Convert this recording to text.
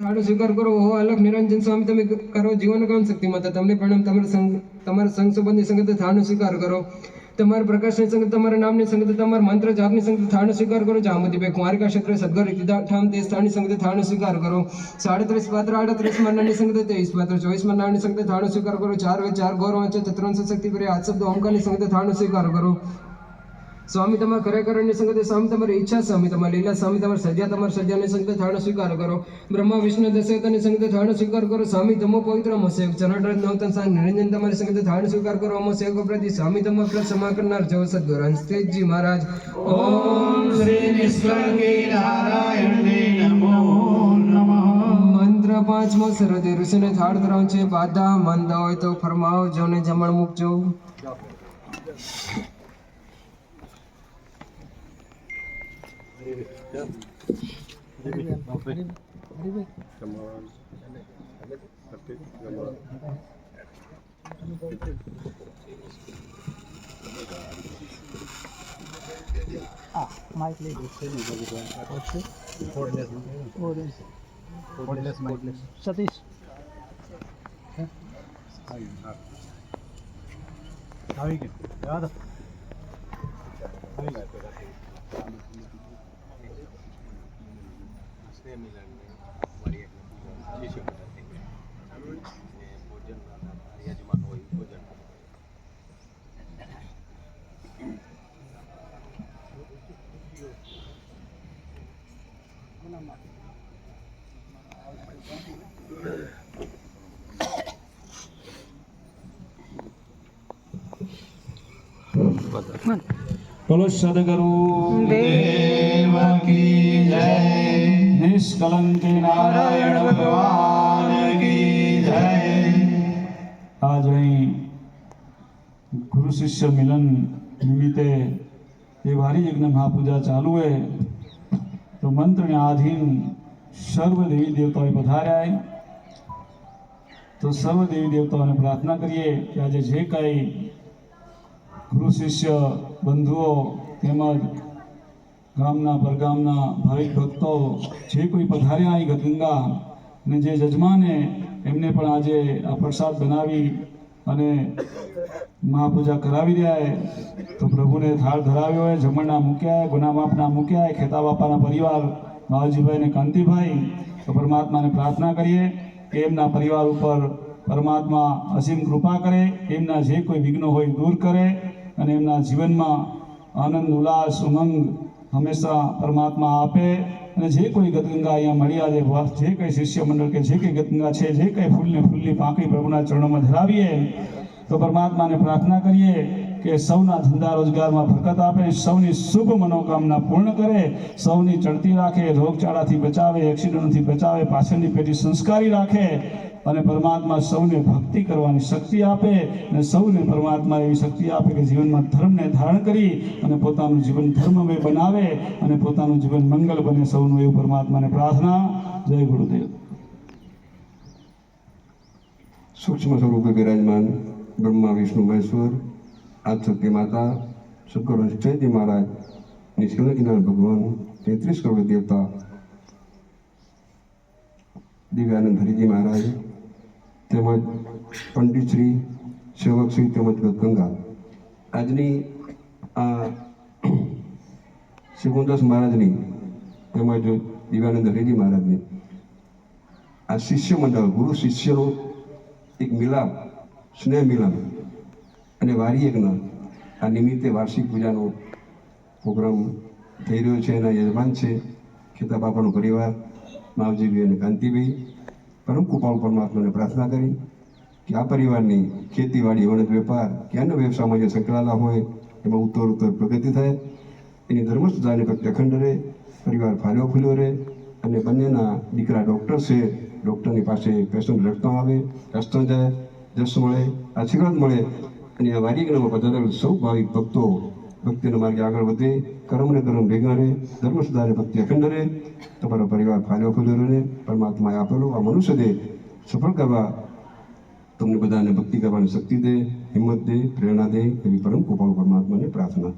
થાળો સ્વીકાર કરો. હો અલખ નિરંજન સ્વામી તમે કરો જીવન કામ શક્તિ માતા તમને પ્રણામ. તમારા સંગ સંબંધની સંગત થાળનો સ્વીકાર કરો. તમારા પ્રકાશની સંગત, તમારા નામની સંગત, તમારા મંત્ર જાપની સંગત થાળનો સ્વીકાર કરો. જામુદી બે કુમારિકા ક્ષેત્ર સદગર ઠામ તે સ્થાનની સંગત થાળનો સ્વીકાર કરો. 37 પાત્ર 38 મનની સંગત 23 પાત્ર 24 મનની સંગત થાળનો સ્વીકાર કરો. 4 વે 4 ગૌરવ છે ચતુર્ંશ શક્તિ પર આ શબ્દ ઓમકારની સંગત થાળનો સ્વીકાર કરો. સ્વામી તમારા ખરેખરની સંગતે સ્વામી તમારી ઈચ્છા સ્વામી તમારી લીલા સ્વામી તમારી સજા તમારી સજાની સંગતે થાળનો સ્વીકાર કરો. બ્રહ્મા વિષ્ણુ દશરથની સંગતે થાળનો સ્વીકાર કરો. સ્વામી તમો પવિત્ર મસેક ચરણ નવતન સાન નિરંજન તમારી સંગતે થાળનો સ્વીકાર કરો. અમો સેવક પ્રતિ સ્વામી તમો પ્ર ક્ષમા કરનાર જવ સદગુરુ હંસતેજજી મહારાજ. ઓમ શ્રી નિષ્કલંકી નારાયણને નમો નમઃ. મંત્ર પાંચમો સરદે ઋષિને થાળ ધરાવ છે. બાધા મંદ હોય તો ફરમાવજો ને જમણ મૂકજો. સતીશ આવી ગયો. બોલો સદગુરુ દેવ કી જય. નિષ્કલંકી નારાયણ ભગવાન કી જય. આજ અહીં ગુરુ શિષ્ય મિલન નિમિત્તે એ વારી યજ્ઞ મહાપૂજા ચાલુ હે તો મંત્રને આધીન સર્વ દેવી દેવતાઓ પધાર્યા. તો સર્વ દેવી દેવતાઓને પ્રાર્થના કરીએ કે આજે જે કાંઈ ગુરુ શિષ્ય બંધુઓ તેમજ ગામના પરગામના ભાવિક ભક્તો જે કોઈ પધાર્યા અહીં ગંગા અને જે જજમાને એમને પણ આજે આ પ્રસાદ બનાવી અને મહાપૂજા કરાવી રહ્યા તો પ્રભુને થાળ ધરાવ્યો હોય, જમણના મૂક્યા, ગુના માફના મૂક્યા, ખેતા બાપાના પરિવાર માવજીભાઈ અને કાંતિભાઈ. તો પરમાત્માને પ્રાર્થના કરીએ કે એમના પરિવાર ઉપર પરમાત્મા અસીમ કૃપા કરે, એમના જે કોઈ વિઘ્નો હોય દૂર કરે અને એમના જીવનમાં આનંદ ઉલ્લાસ ઉમંગ હંમેશા પરમાત્મા આપે. અને જે કોઈ ગતગંગા અહીંયા મળ્યા જે કંઈ શિષ્ય મંડળ કે જે કંઈ ગતગંગા છે, જે કંઈ ફૂલને ફૂલની પાંખડી પ્રભુના ચરણોમાં ધરાવીએ તો પરમાત્માને પ્રાર્થના કરીએ કે સૌના ધંધા રોજગારમાં બરકત આપે, સૌની શુભ મનોકામના પૂર્ણ કરે, સૌની ચડતી રાખે, રોગચાળાથી બચાવે, એક્સિડન્ટથી બચાવે, પાછળની પેઢી સંસ્કારી રાખે અને પરમાત્મા સૌને ભક્તિ કરવાની શક્તિ આપે અને સૌને પરમાત્મા એવી શક્તિ આપે કે જીવનમાં ધર્મને ધારણ કરી અને પોતાનું જીવન ધર્મમય બનાવે અને પોતાનું જીવન મંગલ બને. સૌનું એવું પરમાત્માને પ્રાર્થના. જય ગુરુદેવ. સૂક્ષ્મ સ્વરૂપે બિરાજમાન બ્રહ્મા વિષ્ણુ મહેશ્વર આદશક્તિ માતા સદગુરુ હંસતેજજી મહારાજ, નિષ્કલંકી ભગવાન, 33 કરોડ દેવતા દિવ્યાનંદ હરિજી મહારાજ તેમજ પંડિત શ્રી, સેવક શ્રી તેમજ ગંગા આજની આ શિવદાસ મહારાજની તેમજ દિવ્યાનંદ હરિજી મહારાજની આ શિષ્ય મંડળ ગુરુ શિષ્યનો એક મિલાપ, સ્નેહ મિલન અને વારી યજ્ઞ આ નિમિત્તે વાર્ષિક પૂજાનો પ્રોગ્રામ થઈ રહ્યો છે. એના યજમાન છે ખેતા બાપાનો પરિવાર માવજીભાઈ અને કાંતિભાઈ. પરમ કૃપાળુ પરમાત્માને પ્રાર્થના કરી કે આ પરિવારની ખેતીવાડી, વણત વેપાર કે અન્ય વ્યવસાયમાં જે સંકળાયેલા હોય એમાં ઉત્તર પ્રગતિ થાય, એની ધર્મસુધાની પ્રત્યે અખંડ રહે, પરિવાર ફાલ્યો ફૂલ્યો રહે અને બંનેના દીકરા ડૉક્ટર છે, ડૉક્ટરની પાસે પેશન્ટ રડતા આવે, રસ્તો જાય, જશ મળે, આશીર્વાદ મળે અને આ વારીગણમાં પધારેલ સૌ ભાવિક ભક્તો ભક્તિના માર્ગે આગળ વધે, કર્મને કર્મ ભેગા રહે, ધર્મ સુધારે, ભક્તિ અખંડ રહે, તમારો પરિવાર ફાલ્યો ફૂલ્યો રહે. પરમાત્માએ આપેલું આ મનુષ્ય દેહ સફળ કરવા તમને બધાને ભક્તિ કરવાની શક્તિ દે, હિંમત દે, પ્રેરણા દે એવી પરમ કૃપાળુ પરમાત્માને પ્રાર્થના.